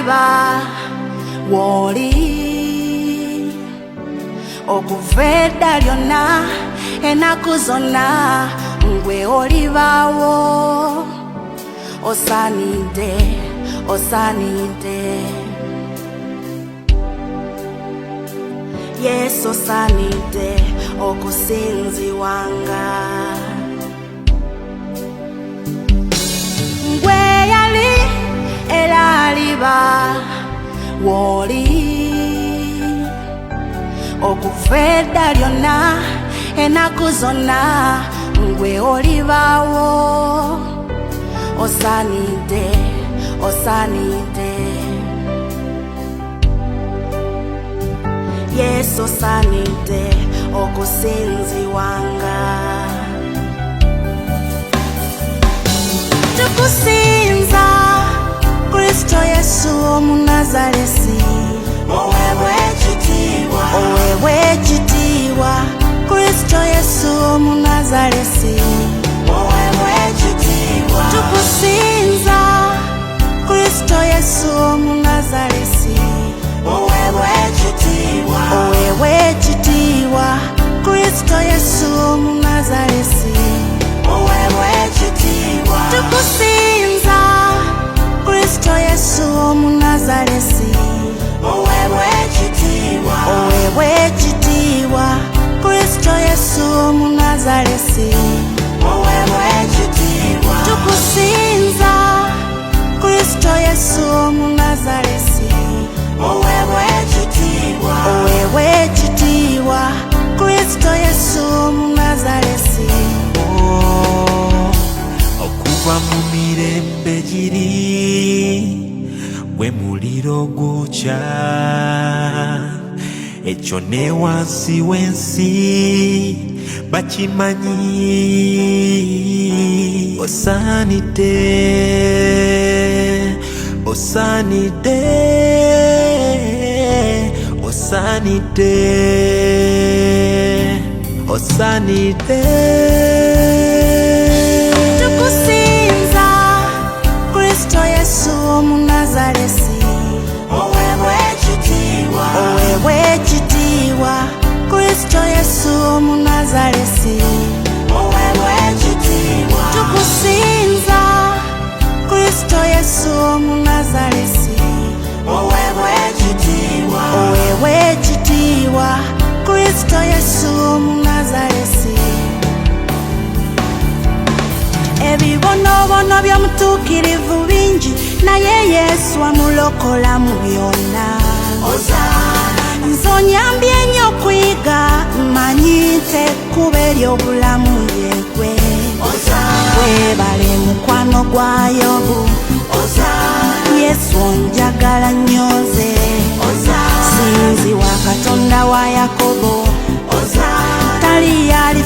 liba woli okuveda lyonna enaku zonna ngwe olibawo osanide Yesu osanide okusinziwanga ngwe yali era liba woli okuveda lyonna enaku zonna ngwe olibawo osanide Yesu osanide okusinziwanga tukusinza Kristo Yesu omunazaresi owewe ekitiibwa Kristo Yesu omunazaresi tukusinza Kristo Yesu omunazaresi owewe ekitiibwa Kristo Yesu omunazaresi tukusinza Kristo Yesu omunazaresi owewe ekitiibwa Kristo Yesu omunazaresi tukusinza Kristo Yesu omunazaresi owewe ekitiibwa Kristo Yesu omunazaresi okuva mu mirembe giri gwe muliro gwokya ekyo ne wansi w'ensi bakimanyi osanide tukusinza Kristo Yesu omunazaresi owewe ekitiibwa Kristo Yesu omunazaresi tukusinza Kristo Yesu omunazaresi owewe ekitiibwa Kristo Yesu omunazaresi ebibonobono by'omutuukirivu bingi naye Yesu amulokola mu byonna nzonyambye nnyo okuyiga mmanyi nti ekkubo ery'obulamu yegwe webale mukwano gwa Yobu Yesu onjagala nnyo nze sinziwa Katonda wa Yakobo tali yali